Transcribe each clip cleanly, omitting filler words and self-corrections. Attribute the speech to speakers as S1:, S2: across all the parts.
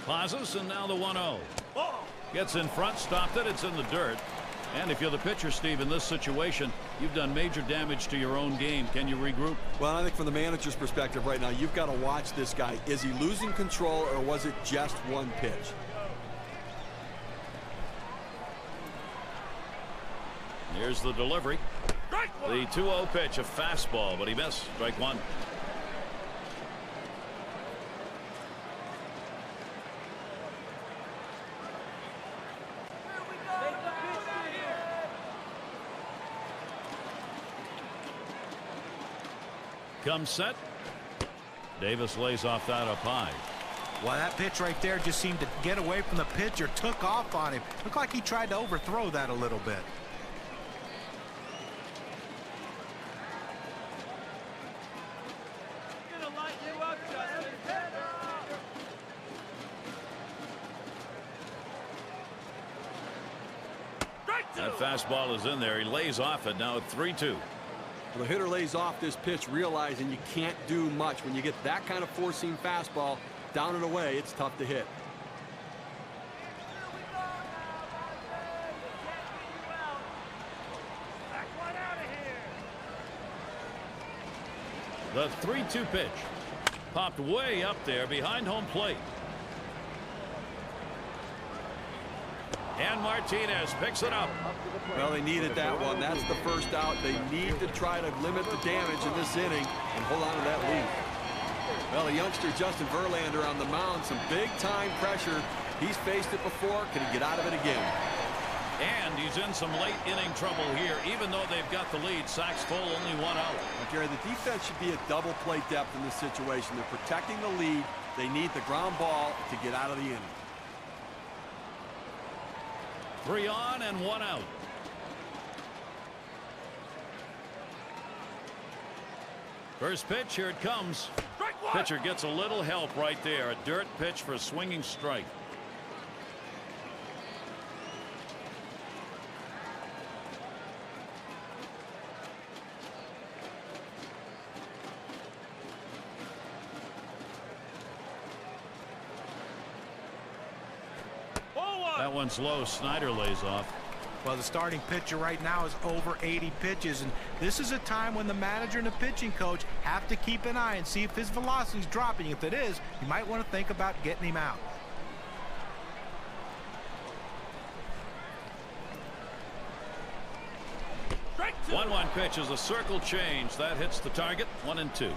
S1: Pauses, and now the 1-0. Gets in front, stopped it. It's in the dirt. And if you're the pitcher, Steve, in this situation, you've done major damage to your own game. Can you regroup?
S2: Well, I think from the manager's perspective right now, you've got to watch this guy. Is he losing control, or was it just one pitch?
S1: Here's the delivery. The 2-0 pitch, a fastball, but he missed. Strike one. Comes set. Davis lays off that up high.
S3: Well, that pitch right there just seemed to get away from the pitcher, took off on him. Looked like he tried to overthrow that a little bit.
S1: That fastball is in there. He lays off it. Now at 3-2.
S2: The hitter lays off this pitch, realizing you can't do much. When you get that kind of four-seam fastball down and away, it's tough to hit.
S1: The 3-2 pitch. Popped way up there behind home plate. And Martinez picks it up.
S2: Well, they needed that one. That's the first out. They need to try to limit the damage in this inning and hold on to that lead. Well, the youngster Justin Verlander on the mound, some big-time pressure. He's faced it before. Can he get out of it again?
S1: And he's in some late inning trouble here, even though they've got the lead. Sacks full, only one out.
S2: Gary, the defense should be a double play depth in this situation. They're protecting the lead. They need the ground ball to get out of the inning.
S1: 3 on and 1 out. First pitch, here it comes. Pitcher gets a little help right there. A dirt pitch for a swinging strike. That one's low. Snyder lays off.
S3: Well, the starting pitcher right now is over 80 pitches, and this is a time when the manager and the pitching coach have to keep an eye and see if his velocity is dropping. If it is, you might want to think about getting him out.
S1: Strike 1-1 pitch is a circle change. That hits the target. 1-2.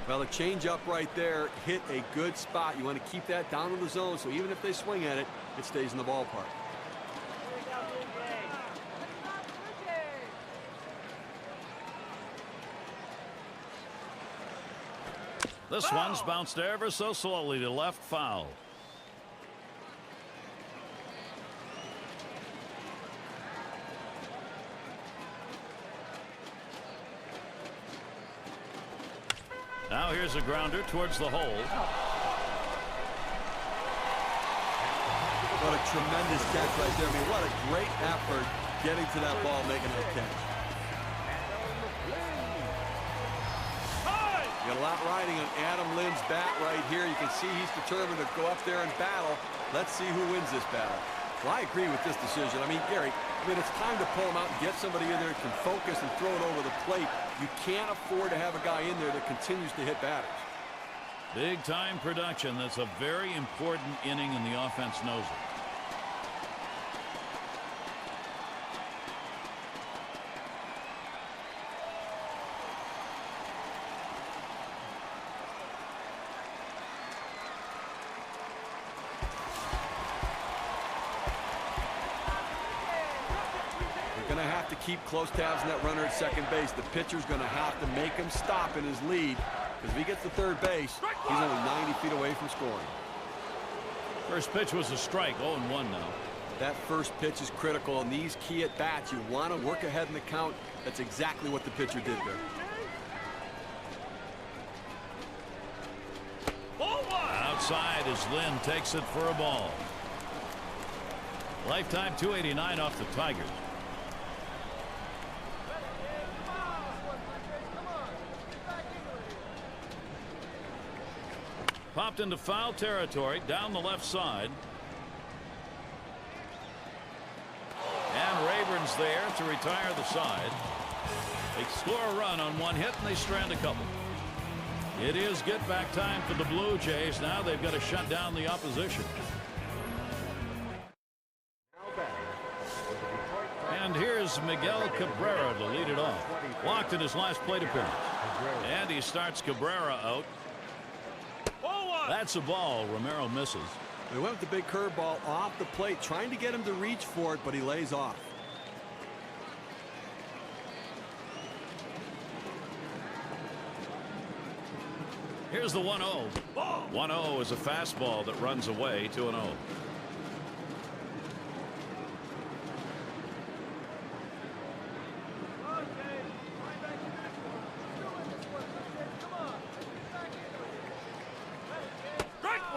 S2: Well, a change-up right there hit a good spot. You want to keep that down in the zone, so even if they swing at it, it stays in the ballpark.
S1: This one's bounced ever so slowly to left, foul. Now here's a grounder towards the hole.
S2: What a tremendous catch right there. I mean, what a great effort getting to that ball, making that catch. You got a lot riding on Adam Lynn's bat right here. You can see he's determined to go up there and battle. Let's see who wins this battle. Well, I agree with this decision. I mean, Gary, it's time to pull him out and get somebody in there that can focus and throw it over the plate. You can't afford to have a guy in there that continues to hit batters.
S1: Big time production. That's a very important inning, and the offense knows it.
S2: Going to have to keep close tabs on that runner at second base. The pitcher's going to have to make him stop in his lead, because if he gets to third base, he's only 90 feet away from scoring.
S1: First pitch was a strike. 0-1 now.
S2: That first pitch is critical in these key at bats. You want to work ahead in the count. That's exactly what the pitcher did there.
S1: Outside as Lynn takes it for a ball. Lifetime 289 off the Tigers. Dropped into foul territory down the left side. And Rayburn's there to retire the side. They score a run on one hit and they strand a couple. It is get back time for the Blue Jays. Now they've got to shut down the opposition. And here's Miguel Cabrera to lead it off. Walked in his last plate appearance. And he starts Cabrera out. That's a ball. Romero misses.
S2: They went with the big curveball off the plate, trying to get him to reach for it, but he lays off.
S1: Here's the 1-0. 1-0 is a fastball that runs away. 2-0.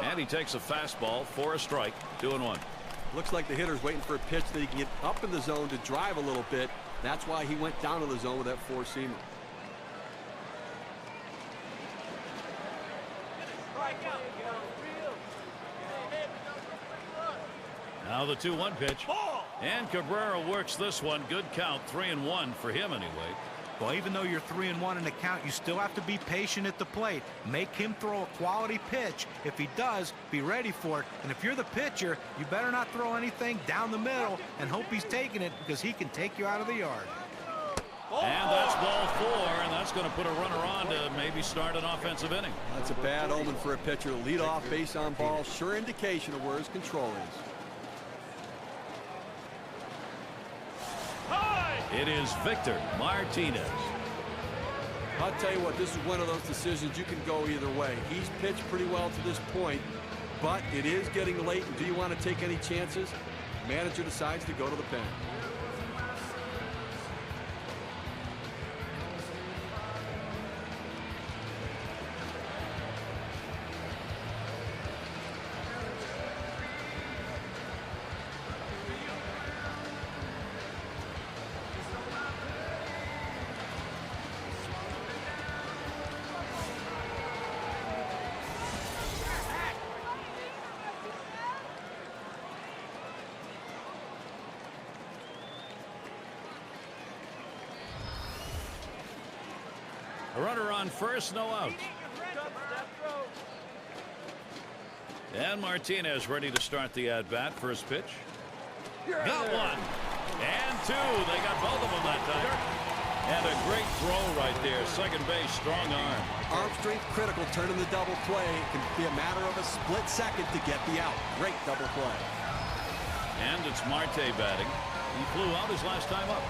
S1: And he takes a fastball for a strike. 2-1.
S2: Looks like the hitter's waiting for a pitch that he can get up in the zone to drive a little bit. That's why he went down to the zone with that four-seamer.
S1: Now the 2-1 pitch. And Cabrera works this one. Good count. 3-1 for him anyway.
S3: Well, even though you're 3-1 in the count, you still have to be patient at the plate. Make him throw a quality pitch. If he does, be ready for it. And if you're the pitcher, you better not throw anything down the middle and hope he's taking it, because he can take you out of the yard.
S1: And that's ball 4, and that's going to put a runner on to maybe start an offensive inning.
S2: That's a bad omen for a pitcher. Lead off base on ball, sure indication of where his control is.
S1: It is Victor Martinez.
S2: I'll tell you what, this is one of those decisions you can go either way. He's pitched pretty well to this point, but it is getting late. And do you want to take any chances? Manager decides to go to the pen.
S1: A runner on first, no out. And Martinez ready to start the at-bat. First pitch. Got one. And two. They got both of them that time. And a great throw right there. Second base, strong arm.
S2: Arm strength critical, turning the double play. It can be a matter of a split second to get the out. Great double play.
S1: And it's Marte batting. He flew out his last time up.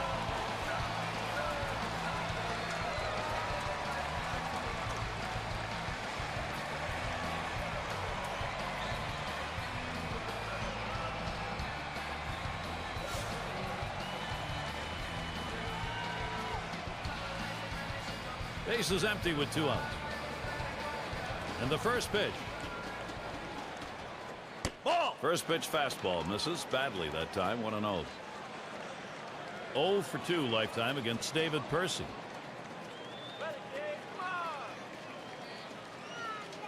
S1: Base is empty with 2 outs. And the first pitch. Ball. First pitch fastball misses badly that time. 1-0. 0 for 2 lifetime against David Percy.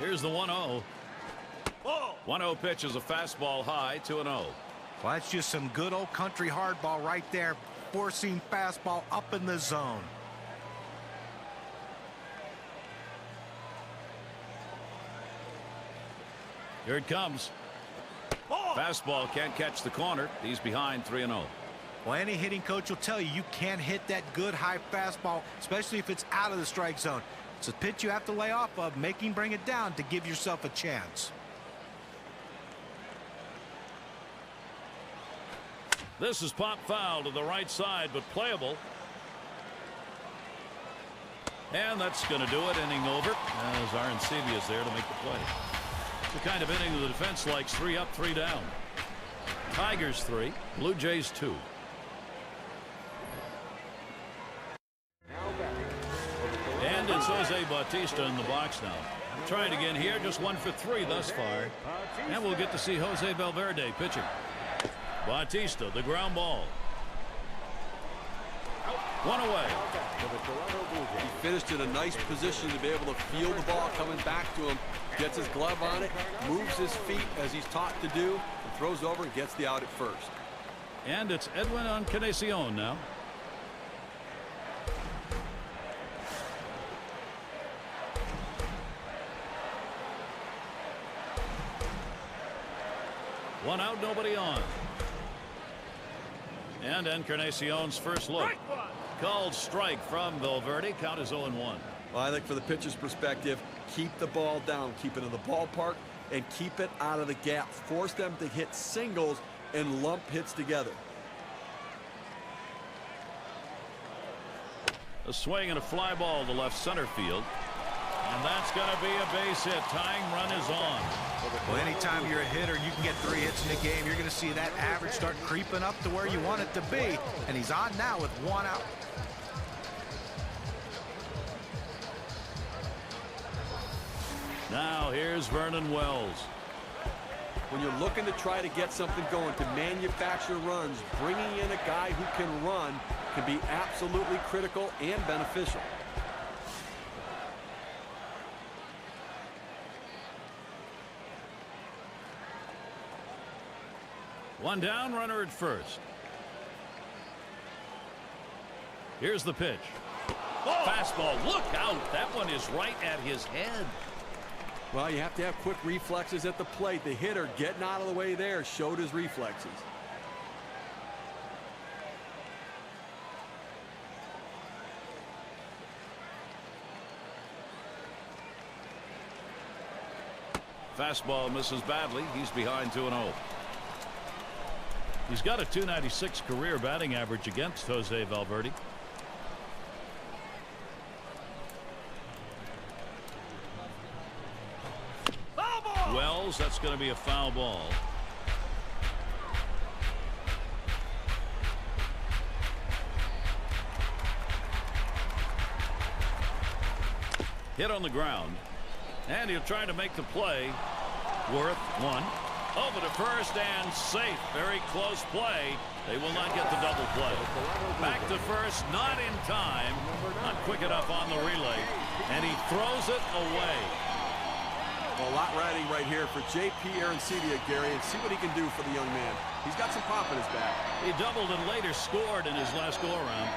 S1: Here's the 1-0. 1-0 pitch is a fastball high. 2-0.
S3: Well, that's just some good old country hardball right there. Four-seam fastball up in the zone.
S1: Here it comes. Fastball can't catch the corner. He's behind. 3-0.
S3: Well, any hitting coach will tell you you can't hit that good high fastball, especially if it's out of the strike zone. It's a pitch you have to lay off of, make him bring it down to give yourself a chance.
S1: This is pop foul to the right side, but playable. And that's going to do it. Inning over as Arencibia is there to make the play. The kind of inning the defense likes. 3 up, 3 down. Tigers 3, Blue Jays 2. And it's Jose Bautista in the box now. Trying again here, just 1 for 3 thus far. And we'll get to see Jose Valverde pitching. Bautista, the ground ball. 1 away.
S2: He finished in a nice position to be able to feel the ball coming back to him. Gets his glove on it, moves his feet as he's taught to do, and throws over and gets the out at first.
S1: And it's Edwin Encarnacion now. One out, nobody on. And Encarnacion's first look. Called strike from Valverde. Count is 0-1.
S2: Well, I think for the pitcher's perspective, keep the ball down, keep it in the ballpark, and keep it out of the gap. Force them to hit singles and lump hits together.
S1: A swing and a fly ball to left center field. And that's going to be a base hit. Tying run is on.
S3: Well, anytime you're a hitter and you can get 3 hits in a game, you're going to see that average start creeping up to where you want it to be. And he's on now with 1 out.
S1: Now here's Vernon Wells.
S2: When you're looking to try to get something going, to manufacture runs, bringing in a guy who can run can be absolutely critical and beneficial.
S1: One down, runner at first. Here's the pitch. Fastball, look out. That one is right at his head.
S2: Well, you have to have quick reflexes at the plate. The hitter getting out of the way there showed his reflexes.
S1: Fastball misses badly. He's behind 2-0. He's got a .296 career batting average against Jose Valverde. Wells, that's going to be a foul ball. Hit on the ground. And he'll try to make the play. Worth 1. Over to first and safe. Very close play. They will not get the double play. Back to first, not in time. Not quick enough on the relay. And he throws it away.
S2: Well, a lot riding right here for J.P. Arancibia, Gary, and see what he can do for the young man. He's got some pop in his back.
S1: He doubled and later scored in his last go-around.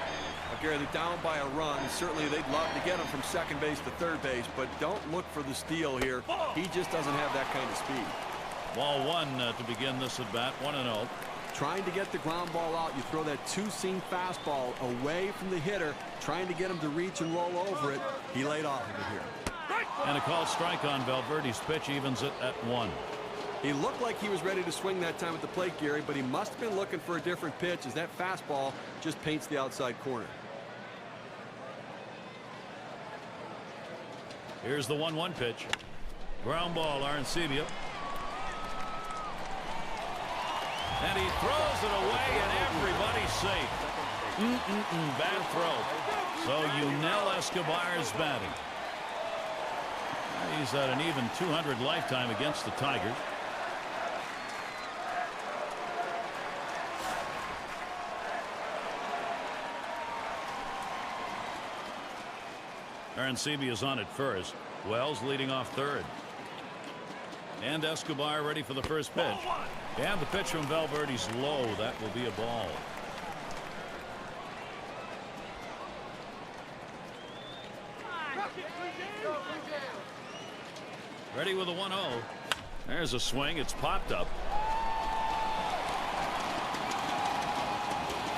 S2: Well, Gary, they're down by a run. Certainly, they'd love to get him from second base to third base, but don't look for the steal here. He just doesn't have that kind of speed.
S1: Ball 1 to begin this at bat. 1-0.
S2: Trying to get the ground ball out, you throw that 2-seam fastball away from the hitter, trying to get him to reach and roll over it. He laid off of it here.
S1: And a called strike on Valverde's pitch evens it at 1.
S2: He looked like he was ready to swing that time at the plate, Gary, but he must have been looking for a different pitch as that fastball just paints the outside corner.
S1: Here's the 1-1 pitch. Ground ball, Arancibia. And he throws it away, and everybody's safe. Bad throw. So Yunel Escobar's batting. He's at an even 200 lifetime against the Tigers. Arancibia is on at first. Wells leading off third. And Escobar ready for the first pitch. And the pitch from Valverde's low. That will be a ball. Ready with a 1-0. There's a swing. It's popped up.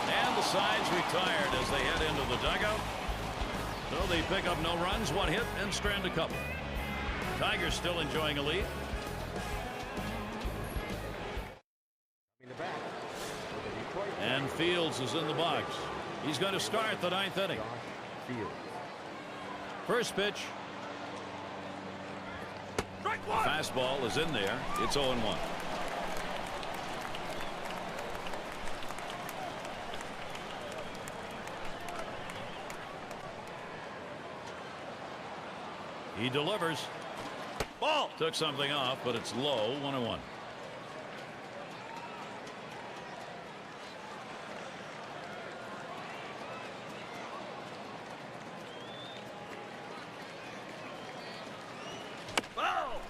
S1: And the side's retired as they head into the dugout. So they pick up no runs, 1 hit, and strand a couple. Tigers still enjoying a lead. And Fields is in the box. He's going to start the 9th inning. First pitch. Fastball is in there. It's 0-1. He delivers. Ball. Took something off, but it's low. 1-1.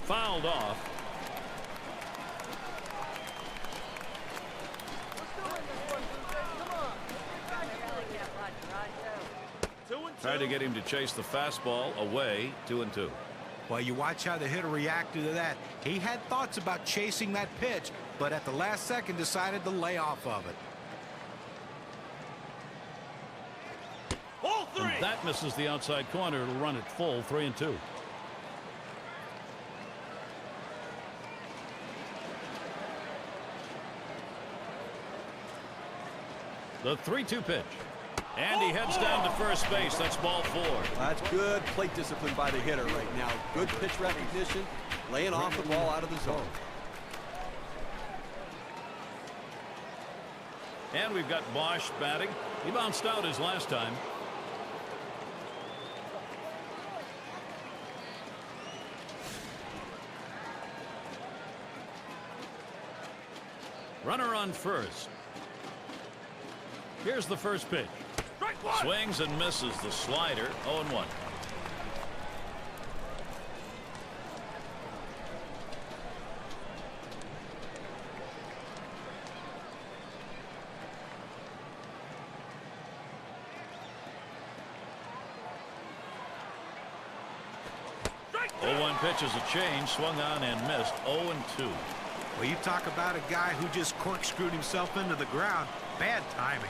S1: Fouled off. Tried to get him to chase the fastball away. 2-2.
S3: Well, you watch how the hitter reacted to that. He had thoughts about chasing that pitch, but at the last second decided to lay off of it.
S1: And that misses the outside corner. It'll run it full. 3-2. The 3-2 pitch. And he heads down to first base. That's ball 4.
S2: That's good plate discipline by the hitter right now. Good pitch recognition, laying off the ball out of the zone.
S1: And we've got Bosch batting. He bounced out his last time. Runner on first. Here's the first pitch. Swings and misses the slider. 0-1. Pitch is a change, swung on and missed. 0-2.
S3: Well, you talk about a guy who just corkscrewed himself into the ground. Bad timing.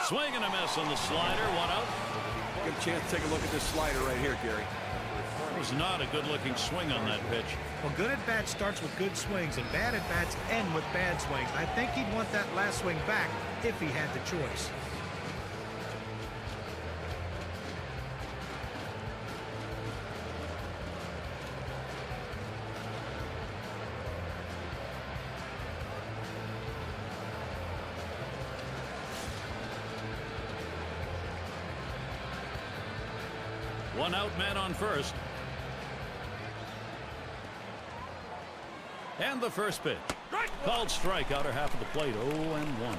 S1: Swing and a miss on the slider. 1 out.
S2: Get a chance to take a look at this slider right here, Gary.
S1: It was not a good-looking swing on that pitch.
S3: Well, good at bat starts with good swings, and bad at bats end with bad swings. I think he'd want that last swing back if he had the choice.
S1: One out, man on first. And the first pitch. Called strike, outer half of the plate. 0-1.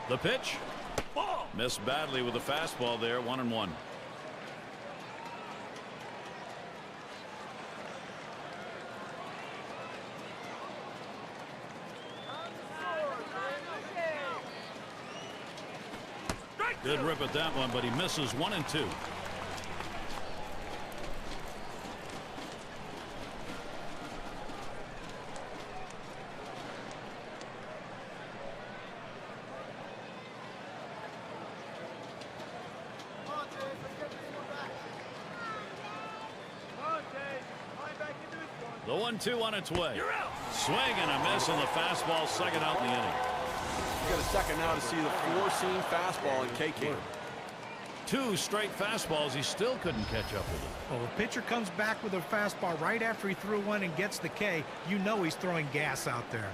S1: The pitch. Missed badly with the fastball there. 1-1. Good rip at that one, but he misses. 1-2. The 1-2 on its way. Swing and a miss on the fastball. Second out in the inning.
S2: Got a second now to see the four-seam fastball in KK.
S1: 2 straight fastballs. He still couldn't catch up with it.
S3: Well, the pitcher comes back with a fastball right after he threw one and gets the K. You know he's throwing gas out there.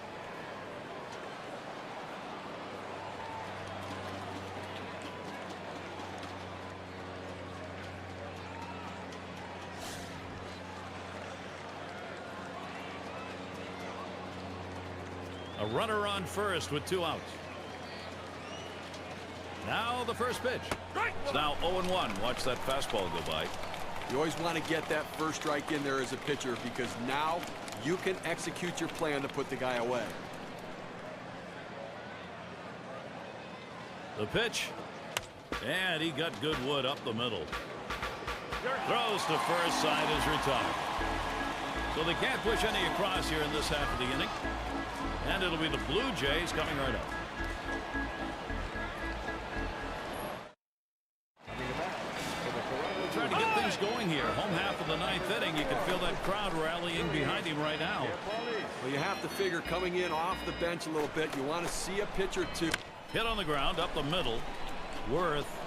S1: A runner on first with 2 outs. Now the first pitch. It's now 0-1. Watch that fastball go by.
S2: You always want to get that first strike in there as a pitcher because now you can execute your plan to put the guy away.
S1: The pitch. And he got good wood up the middle. Throws to first, side is retired. So they can't push any across here in this half of the inning. And it'll be the Blue Jays coming right up. Trying to get things going here. Home half of the 9th inning. You can feel that crowd rallying behind him right now.
S2: Well, you have to figure coming in off the bench a little bit, you want to see a pitch or two.
S1: Hit on the ground up the middle. Worth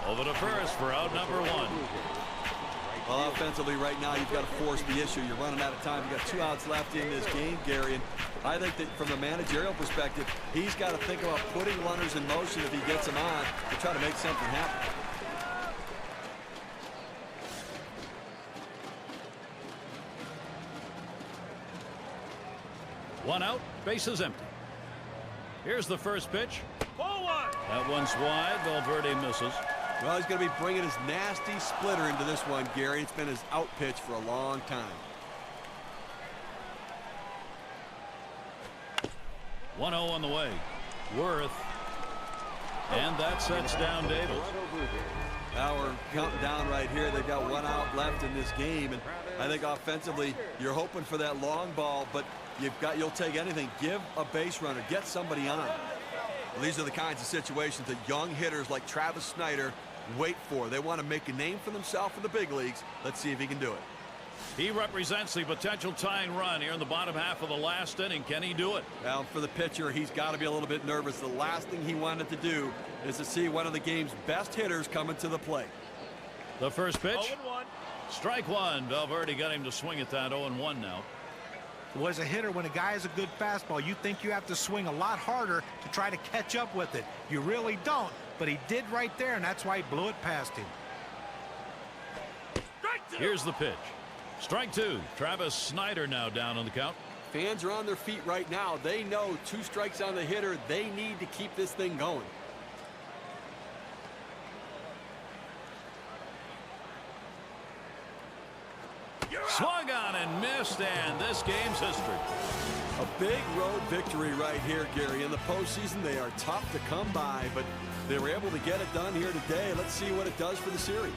S1: over to first for out number 1.
S2: Well, offensively right now, you've got to force the issue. You're running out of time. You've got 2 outs left in this game, Gary. And I think that from the managerial perspective, he's got to think about putting runners in motion if he gets them on to try to make something happen.
S1: One out, bases empty. Here's the first pitch.
S4: Ball one.
S1: That one's wide. Valverde misses.
S2: Well, he's going to be bringing his nasty splitter into this one, Gary. It's been his out pitch for a long time.
S1: 1-0 on the way. Worth. And that sets down Davis.
S2: Now we're counting down right here. They've got one out left in this game, and I think offensively you're hoping for that long ball, but you'll take anything. Give a base runner, get somebody on. Well, these are the kinds of situations that young hitters like Travis Snyder wait for. They want to make a name for themselves in the big leagues. Let's see if he can do it.
S1: He represents the potential tying run here in the bottom half of the last inning. Can he do it?
S2: Well, for the pitcher, he's got to be a little bit nervous. The last thing he wanted to do is to see one of the game's best hitters coming to the plate.
S1: The first pitch.
S4: 0-1.
S1: Strike one. Valverde got him to swing at that. 0-1 now.
S3: Well, as a hitter, when a guy has a good fastball, you think you have to swing a lot harder to try to catch up with it. You really don't, but he did right there, and that's why he blew it past him.
S4: Strike two.
S1: Here's the pitch. Strike two. Travis Snyder now down on the count.
S2: Fans are on their feet right now. They know 2 strikes on the hitter. They need to keep this thing going.
S1: Swung on and missed, and this game's history.
S2: A big road victory right here, Gary. In the postseason, they are tough to come by, but they were able to get it done here today. Let's see what it does for the series.